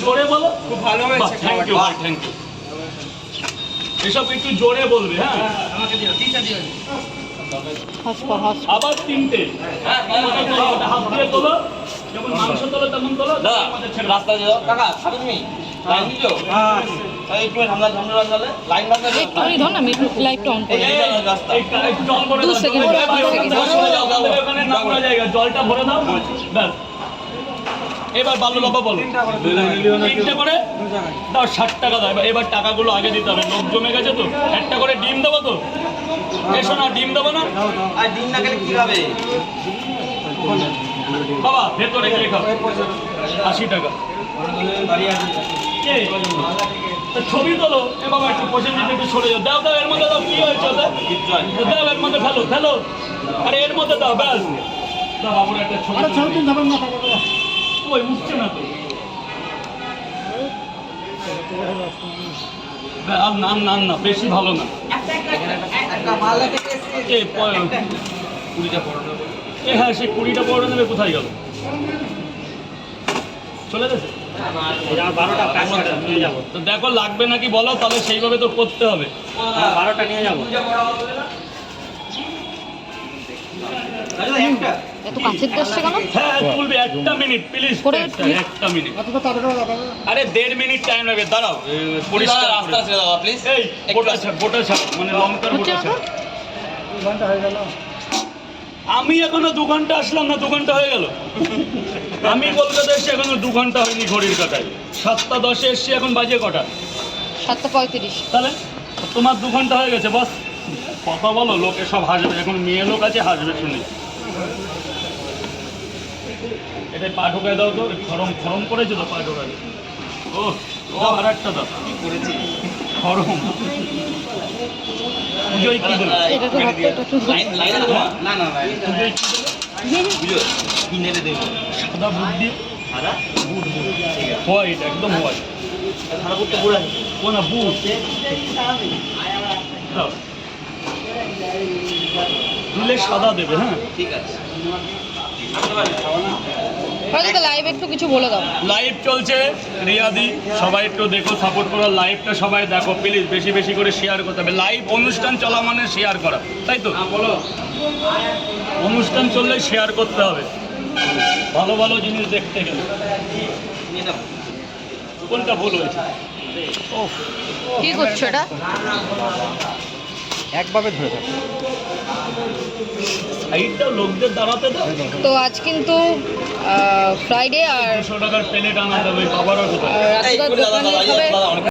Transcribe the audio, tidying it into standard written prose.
জোরে বলো। খুব ভালো হয়েছে। থ্যাংক ইউ ভাই, থ্যাংক ইউ। এসব একটু জোরে বলবে। হ্যাঁ, আমাকে দিও, টিচার দিও। আবার তিনটে। হাত দিয়ে তোলো, যেমন মাংস তোলো তেমন তোলো। রাস্তা যাও কাকা, ছাড়ো তুমি লাইন দিও। একটু ঝামলা ঝামলা চলে লাইন বাঁধা একটুখানি ধর না, আমি একটু লাইটটা অন করি। রাস্তা জল ভরে 2 সেকেন্ড, 2 সেকেন্ড। ওখানে নোংরা জায়গা, জলটা ভরে দাও। ব্যাস, এবার বালু বাবা বলো। তিনটে করে দাও, 60 টাকা দাও। এবার টাকাগুলো আগে দিতে হবে, লোক জমে গেছে তো। একটা করে ডিম দেবো তো? এসো না, ডিম দেবো না? আর ডিম না খেলে কি হবে বাবা ভেতরে গিয়ে খাও। 80 টাকা। কে? তা ছবি তোলো। এ বাবা একটু পয়সা নিতে একটু সরে যাও। দাও দাও, এর মধ্যে দাও। কি হয়েছে ওদের? দাও, এর মধ্যে ফেলো ফেলো। আরে এর মধ্যে দাও, ব্যাস। দাও বাবুর একটা ছবি। ওই উঠছে না তো। না না, বেশি ভালো না। হ্যাঁ, সে 20টা পড়ে নেবে। কোথায় গেল? চলে গেছে। তো দেখো লাগবে নাকি বলো, তাহলে সেইভাবে তো করতে হবে। 12টা নিয়ে যাবো। এত কাছের দশটা কেন? হ্যাঁ, তুলবে। একটা মিনিট প্লিজ, একটা মিনিট। আরে 1.5 মিনিট টাইম লাগবে। দাঁড়াও, পরিষ্কার রাস্তা ছেড়ে দাও প্লিজ। এই গোটা ছাড়, মানে লঙ্কার গোটা ছাড়। আমি এখনো 2 ঘন্টা আসলাম না, 2 ঘন্টা হয়ে গেল। আমি কলকাতা এসছি, এখনো 2 ঘন্টা হয়নি ঘড়ির কাটায়। 7:10 এসছি, এখন বাজে কটা? 7:35। তাহলে তোমার 2 ঘন্টা হয়ে গেছে। বাস কথা বলো, লোকে সব হাসবে। এখন মেয়ে লোক আছে, হাসবে শুনে। এটাই পা ঢোকায় দাও তো। খরম খরম করেছে তো পা ঢোকায়। ও আর একটা দাও। কি করেছি? খরম। পুজোয় কি দেবে? এটা তো ভাবতে একটু লাইন দেবো না না না পুজোয় কি দেবে? বুঝো কি নেড়ে দেবো সাদা বুট দিয়ে। সাদা বুট হোয়াইট, একদম হোয়াইট। সাদা বুটটা পুরো আছে ও না, বুট দাও। দিলে সাদা দেবে। হ্যাঁ, ঠিক আছে। হয়তো লাইভ একটু কিছু বলে দাও। লাইভ চলছে রিয়াদি, সবাই একটু দেখো, সাপোর্ট করো। লাইভটা সবাই দেখো প্লিজ, বেশি বেশি করে শেয়ার করতে হবে। লাইভ অনুষ্ঠান চলা মানে শেয়ার করা, তাই তো? বলো, অনুষ্ঠান চললে শেয়ার করতে হবে। ভালো ভালো জিনিস দেখতে গেলে। কোনটা ভুল হয়েছে? কি করছো এটা? একভাবে ধরে থাকো। সাইডটা লোকদের দাঁড়াতে দাও। তো আজ কিন্তু ফ্রাইডে, আর 200 টাকার প্লেট আনা যাবে। বাবারও কোথায়? রাত্রিবার দোকানে খাবে।